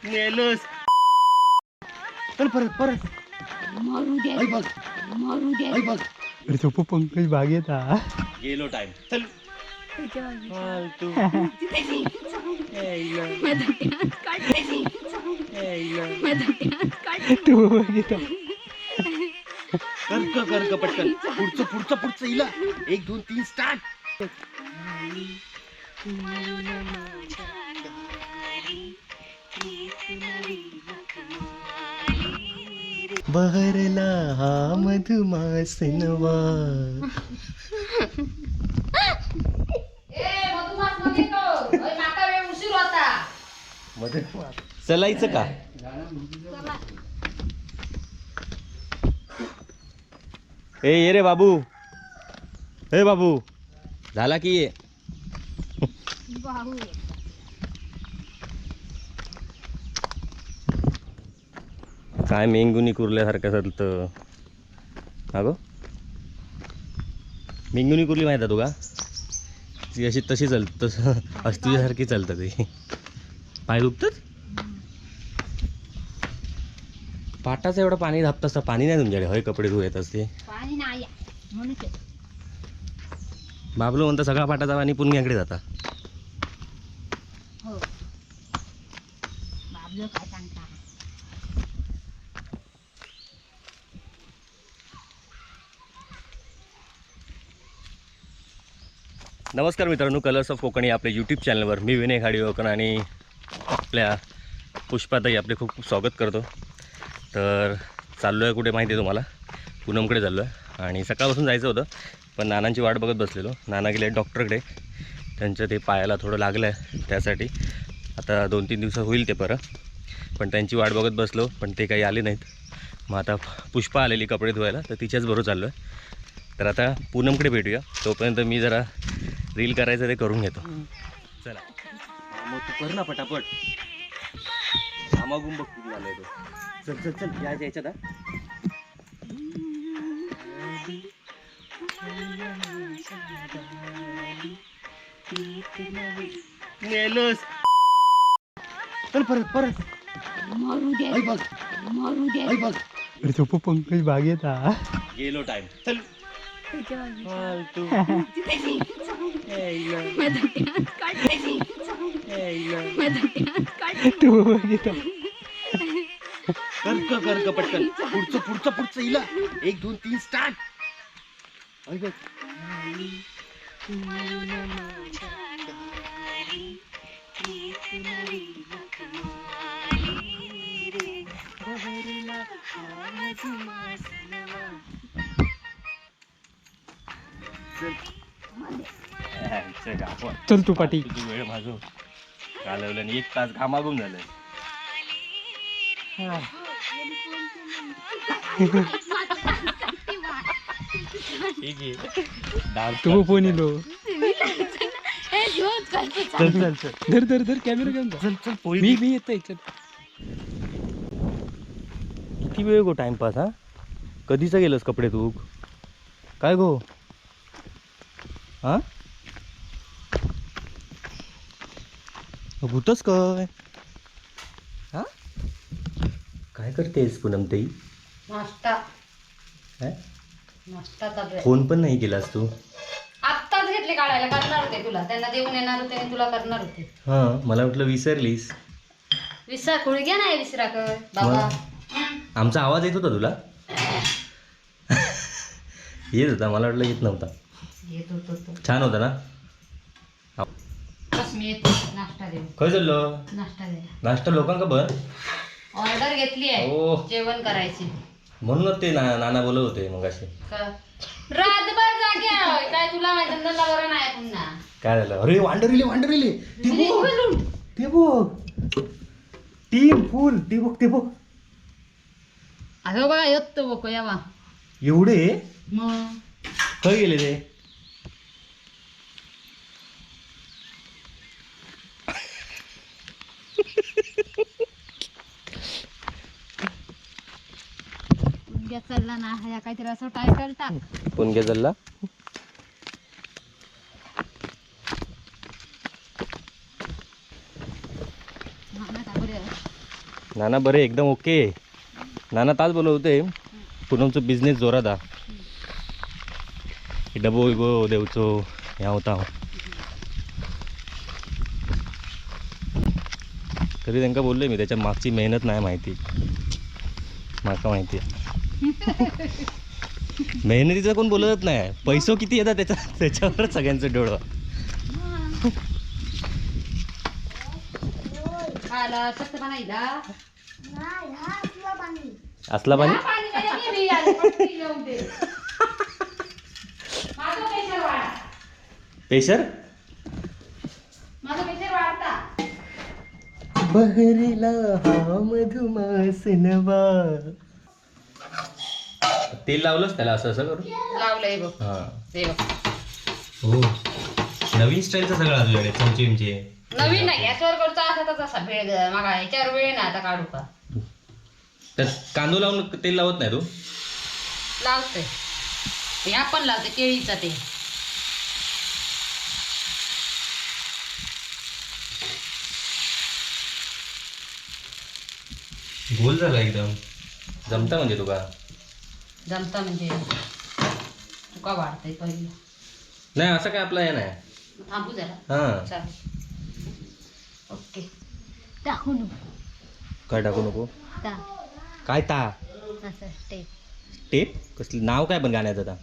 Nails चल परत मारू दे आई बघ मारू दे आई बघ अरे तो पंकज बागेत हा गेलो टाइम चल फालतू तू बागेत कर पटकन पुढचं इला 1 2 3 स्टार्ट बहरला हा मधुमास नवा चलायचं का ये रे बाबू हे बाबू झाला की ये काय मेंगुनी कुरल्यासारखं चालतं अगो मेंगुनी कुरली माहिती आहे तुका ती अशी तशी चालत तसं अशी तुझ्यासारखी चालतं ती पाय दुखतात पाटाचं एवढं पाणी धापत असतं पाणी नाही तुमच्याकडे होय कपडे धुव येत असते पाणी नाही म्हणून बाबलो म्हणता सगळा पाटाचा पाणी पुण्याकडे जाता हो बाबलो काय सांगता नमस्कार मित्रांनो कलर्स ऑफ कोकण या आपल्या यूट्यूब चॅनलवर मी विनय घाडिगावकर आणि आपल्या पुष्पाताई आपले खूप खूप स्वागत करतो तर चाललो आहे कुठे माहिती आहे तुम्हाला पूनमकडे चाललो आहे आणि सकाळपासून जायचं होतं पण नानांची वाट बघत बसलेलो नाना गेले डॉक्टरकडे त्यांच्या ते पायाला थोडं लागलं आहे त्यासाठी आता 2-3 दिवसात होईल ते पण त्यांची वाट बघत बसलो पण ते काही आले नाहीत मग आता पुष्पा आलेली कपडे धुवायला तर तिच्याच बरोबर चाललो आहे तर आता पूनमकडे भेटूया तोपर्यंत मी जरा रील करायचं ते करून घेतो चला मग तू कर ना पटापट कामागून बघ किती झालंय तो चल याच्यात नेलस चल परत मारू दे आई बघ मारू दे आई बघ अरे तो पंकज बागेत हा गेलो टाइम चल फालतू तू बागेत कर पटकन पुढचं इला 1 2 3 स्टार्ट आई बघ चल तू पाटी तुझी वेळ माझं घालवलं आणि 1 तास घामागून झालंय ठीक आहे तू फोन येलो चल धर कॅमेरा घेऊन चल मी येतोय चल किती वेळ गो टाइमपास हा कधीचा गेलंस कपडे तू काय गो हा भूतच काय हा काय करतेस पूनम ताई नाश्ता काय नाश्ता चालू आहे फोन पण नाही केलास तू आत्ताच घेतले काढायला करणार होते तुला त्यांना देऊन येणार होते आणि तुला करणार होते हां मला वाटलं विसरलीस विसरा खुळग्या नाही विसरा कर बाबा आमचा आवाज येत होता तुला येत होता मला वाटलं येत नव्हता येत होतो छान होता ना बस मी येतो नाश्ता देऊ काय चाललो नाश्ता दे नाश्ता लोकांका बन ऑर्डर घेतली आहे ओ जेवण करायची म्हणूनच ते नाना बोलत होते मग असे रातभर जागे आहे काय तुला माहिती बरं नाही पुन्हा काय झालं अरे वांडरिले ते बघ टीम फुल ते बघ अगं बघा येतो बघ यावा एवढे मग खय गेले ते पुणग्या चालला ना ह्या काहीतरी असं टायटल टाक पुणग्या चालला नाना बरे एकदम ओके. नाना ताच बोलवते पूनमचो बिझनेस जोरात हा. डबो इगो देवचो ह्या होता. तरी त्यांना बोलले मी त्याच्या मागची मेहनत नाही माहिती. माका माहिती मेहनतीचं कोण बोलतच नाही. पैसो किती येतात त्याच्यावर सगळ्यांचं डोळं. असला पाणी पेशर बहरीला हा मधुमास नवा. तेल लावलंच त्याला असं असं करून लावलंय बघ. हा ते बघ. हो नवीन स्टाईलचं सगळं अजून चमचे नवीन नाही गॅसवर करतो असा तसा वेळ मागा याच्यावर वेळ नाही आता काढू का. त्यात कांदो लावून तेल लावत नाही तू. लावते हे आपण लावते केळीचा ते. गोल झाला एकदम. जमता म्हणजे तुका जमता म्हणजे तुका वाढतंय पहिलं. नाही असं काय आपलं हे नाही. थांबू जरा. हां चालेल. ओके टाकू नको. काय टाकू नको. ता काय ता असं टेप. टेप कसलं नाव काय पण गाण्याचं आता.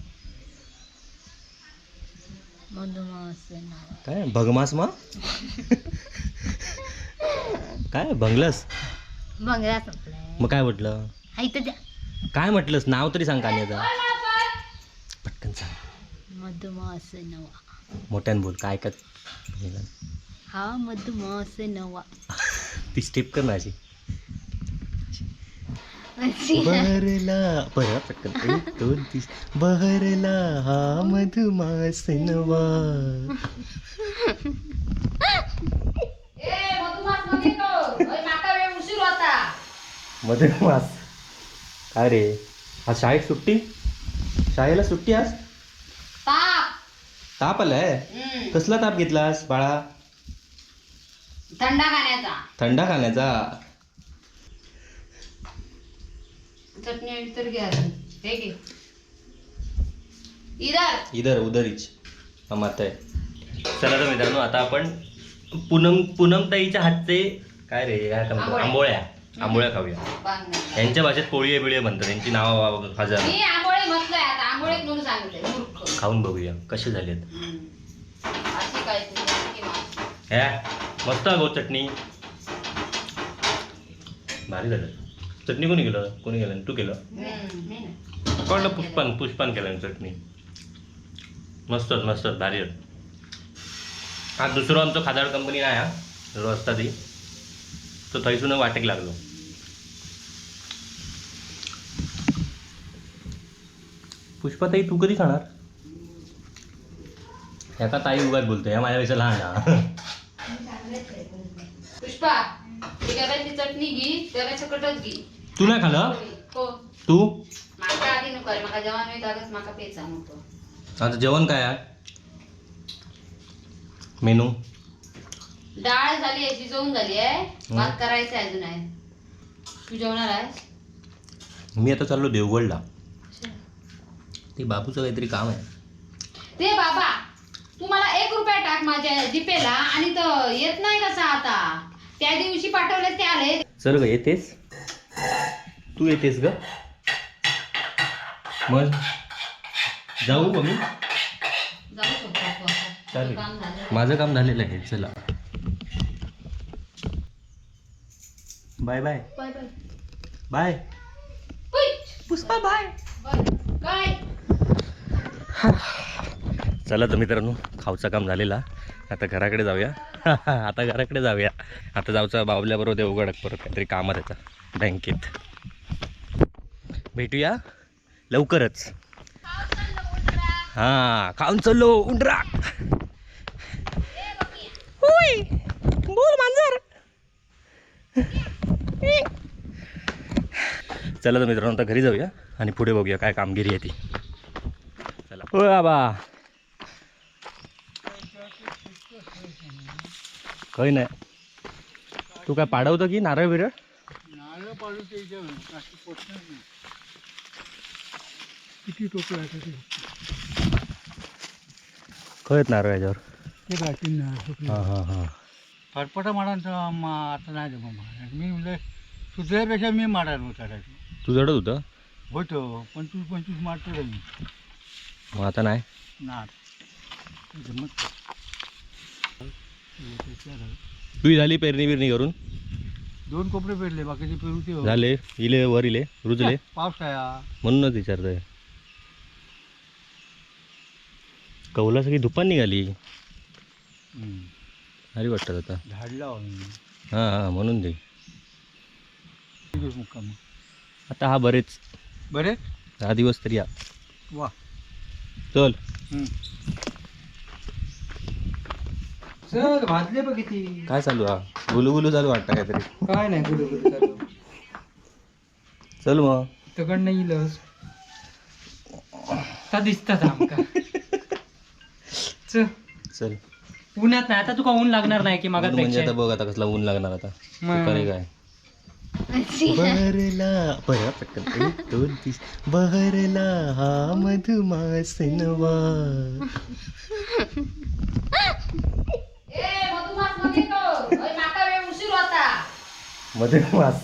मधुमास नाव काय भगमास मा काय भंगलस. बंगला संपलाय. मग काय म्हटलं. काय म्हटलंस नाव तरी सांग गाण्याचं. पटकन सांग. मधुमास नवा. मोठ्यान बोल काय काय. हा मधुमास नवा. ती स्टेप कर ना अशी. बहरला परत पटकन 1 2 3 बहरला हा मधुमास नवा. मधुमास काय रे. आज शाळेत सुट्टी. शाळेला सुट्टी आज. ताप आलाय. कसला ताप घेतलास बाळा. थंडा खाण्याचा. थंडा खाण्याचा. चटणी तर घ्या. हे घे. इधर इधर उधरीच माता आहे. चला तर मित्रांनो आता आपण पूनमताईच्या हातचे काय रे काय म्हणतो आंबोळ्या खाऊया. यांच्या भाषेत पोळी बिळे म्हणतात. त्यांची नाव हजार. मी आंबोळे म्हटलंय आता आंबोळे म्हणून सांगितलंय मूर्ख. खाऊन बघूया कसे झालेत. अशी काय ह्या मस्त गो चटणी. भारी झालं. चटणी कोणी केलं तू केलं. कळलं पुष्पान केलं चटणी. मस्त भारी. हा दुसरं आमचं खादाड कंपनी नाही हा जो असता ती तो थैसून वाटेक लागलो. पुष्पाताई तू कधी खाणार. ह्या ताई उगाच बोलतो ह्या माझ्यापेक्षा लहान हा. पुष्पा ती चटणी घे त्याला सकटच घे. तू नाही खाल्लं. हो तू माका आधी नको रे. माका जेवण वेळ लागत माका पेचा नको. आता जेवण काय आहे मेनू. डाळ झाली आहे शिजवून झाली आहे. भात करायचं आहे अजून आहे. तू जेवणार आहेस. मी आता चाललो देवगडला. ते बाबूचं काहीतरी काम आहे. ते बाबा तू मला 1 रुपया टाक माझ्या जीपेला आणि तो येत नाही कसा आता. त्या दिवशी पाठवले ते आले. चल ग येतेस. तू येतेस ग. मग जाऊ का मी. जाऊ शकतो चालेल. काम झालं. माझं काम झालेलं आहे. चला bye bye bye bye bye Pushpa bye bye. चला तर मित्रांनो खाऊचं काम झालेला. आता घराकडे जाऊया. आता जाऊचा बावल्याबरोबर देवगड परत काहीतरी कामात याचा बँकेत. भेटूया लवकरच. हां खाऊन चाललो उंडरा. बोल मांजर. चला तर मित्रांनो आता घरी जाऊया आणि पुढे बघूया काय कामगिरी आहे ती. चला हो बाबा. काही नाही. तू काय पाडवतं की नारळ बिरळ. किती टोपे आहे ते कळत नारळ याच्यावर. ते गाठीन ना हां हां हां. फटफटा माडांचं आता नाही जमा मारा मी म्हणजे सुधारपेक्षा मी माडायला होता तू जडत होतं होतो 25 मारतो रे मी मग आता नाही. ना जमत तुझी झाली पेरणी बिरणी करून 2 कोपरे पेरले बाकीचे पेरू ते झाले इले वर इले रुजले पाऊस आहे म्हणूनच विचारतोय. कौला सगळी धुपान निघाली भारी वाटतात आता. झाडला हां हां म्हणून ते मुक्काम आता हा बरेच बरे 10 दिवस तरी या. वा चल चल भाजले बघ किती. काय चालू हा गुलू गुलू चालू वाटतं काहीतरी. काय नाही गुलू गुलू चालू. चल मग तगड नाही लस आता दिसतात आमका. चल चल उन्हात नाही आता तुका ऊन लागणार नाही की ऊन मागात म्हणजे आता बघ आता कसला ऊन लागणार आता. मग. करे काय बहरला बरं पटकन 1 2 3 बहरला हा मधुमास नवा. ए मधुमास मध्ये तो माका वेळ उशीर होता मधुमास